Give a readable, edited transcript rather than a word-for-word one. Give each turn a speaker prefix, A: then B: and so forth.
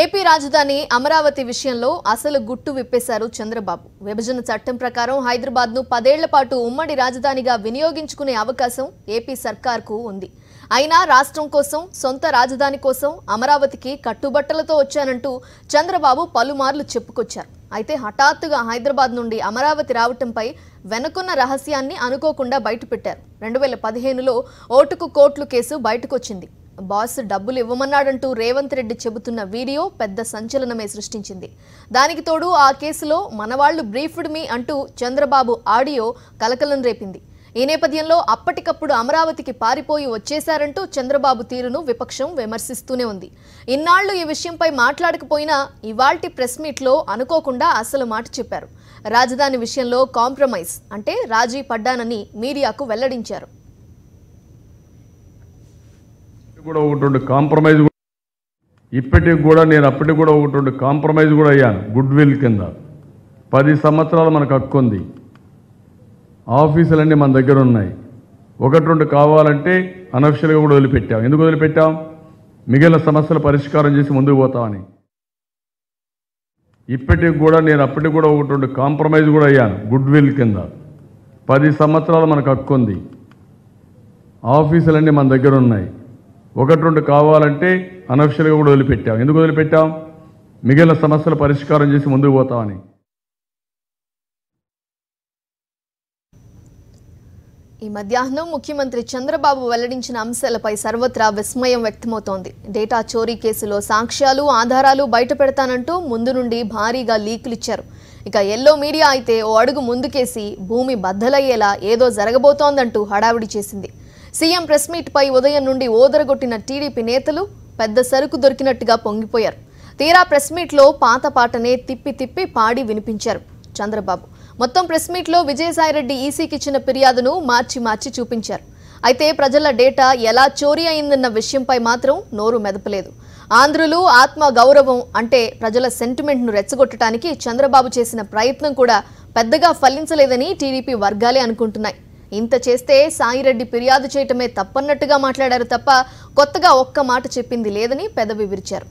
A: AP రాజధాని అమరావతి విషయంలో అసలు గుట్టు విప్పేశారు చంద్రబాబు. విభజన చట్టం ప్రకారం హైదరాబాద్ను 10 ఏళ్ల పాటు ఉమ్మడి రాజధానిగా వినియోగించుకునే అవకాశం ఏపీ సర్కార్కు ఉంది. అయినా రాష్ట్రం కోసం, సొంత రాజధాని కోసం అమరావతికి కట్టుబట్టలతో వచ్చానంటూ చంద్రబాబు పలుమార్లు చెప్పుకొచ్చారు. అయితే హఠాత్తుగా హైదరాబాద్ నుండి అమరావతి రావటంపై వెనుకున్న రహస్యాన్ని అనుకోకుండా బయటపెట్టారు. 2015లో ఓటుకు కోట్లు కేసు బయటకొచ్చింది. బాస్ డబ్బులు ఇవ్వమన్నాడంటూ రేవంత్ రెడ్డి చెబుతున్న వీడియో పెద్ద సంచలనమే సృష్టించింది. దానికి తోడు ఆ కేసులో మనవాళ్లు బ్రీఫ్డ్ మీ అంటూ చంద్రబాబు ఆడియో కలకలం రేపింది. ఈ నేపథ్యంలో అప్పటికప్పుడు అమరావతికి పారిపోయి వచ్చేశారంటూ చంద్రబాబు తీరును విపక్షం విమర్శిస్తూనే ఉంది. ఇన్నాళ్లు ఈ విషయంపై మాట్లాడకపోయినా ఇవాల్టి ప్రెస్ మీట్లో అనుకోకుండా అసలు మాట చెప్పారు. రాజధాని విషయంలో కాంప్రమైజ్ అంటే రాజీ పడ్డానని మీడియాకు వెల్లడించారు.
B: కాంప్రమైజ్ ఇప్పటికి కూడా నేను అప్పటికి కూడా ఒకటి కాంప్రమైజ్ కూడా అయ్యాను. గుడ్ విల్ కింద 10 సంవత్సరాలు మనకు హక్కు ఉంది. ఆఫీసులన్నీ మన దగ్గర ఉన్నాయి. 1-2 కావాలంటే అనఫిషియల్గా కూడా వదిలిపెట్టాం. ఎందుకు వదిలిపెట్టాం? మిగిలిన సమస్యల పరిష్కారం చేసి ముందుకు పోతామని. ఇప్పటికి కూడా నేను అప్పటికి కూడా ఒకటి కాంప్రమైజ్ కూడా అయ్యాను. గుడ్ విల్ కింద 10 సంవత్సరాలు మనకు హక్కు ఉంది. ఆఫీసులన్నీ మన దగ్గర ఉన్నాయి. 1-2 కావాలంటే అనఫిషియల్గా కూడా వదిలిపెట్టాం. ఎందుకు వదిలిపెట్టాం? మిగిలిన సమస్యల పరిష్కారం చేసి ముందుకు పోతామని.
A: ఈ మధ్యాహ్నం ముఖ్యమంత్రి చంద్రబాబు వెల్లడించిన అంశాలపై సర్వత్రా విస్మయం వ్యక్తమవుతోంది. డేటా చోరీ కేసులో సాక్ష్యాలు, ఆధారాలు బయటపెడతానంటూ ముందు నుండి భారీగా లీకులు ఇచ్చారు. ఇక ఎల్లో మీడియా అయితే ఓ అడుగు ముందుకేసి భూమి బద్దలయ్యేలా ఏదో జరగబోతోందంటూ హడావిడి చేసింది. సీఎం ప్రెస్ మీట్ పై ఉదయం నుండి ఓదరగొట్టిన టీడీపీ నేతలు పెద్ద సరుకు దొరికినట్టుగా పొంగిపోయారు. తీరా ప్రెస్ మీట్లో పాత పాటనే తిప్పి తిప్పి పాడి వినిపించారు చంద్రబాబు. మొత్తం ప్రెస్ మీట్లో విజయసాయిరెడ్డి ఈసీకి ఇచ్చిన ఫిర్యాదును మార్చి చూపించారు. అయితే ప్రజల డేటా ఎలా చోరీ అయిందన్న విషయంపై మాత్రం నోరు మెదపలేదు. ఆంధ్రులు ఆత్మ గౌరవం అంటే ప్రజల సెంటిమెంట్ను రెచ్చగొట్టడానికి చంద్రబాబు చేసిన ప్రయత్నం కూడా పెద్దగా ఫలించలేదని టీడీపీ వర్గాలే అనుకుంటున్నాయి. ఇంత చేస్తే సాయిరెడ్డి ఫిర్యాదు చేయటమే తప్పన్నట్టుగా మాట్లాడారు తప్ప కొత్తగా ఒక్క మాట చెప్పింది లేదని పెదవి విరిచారు.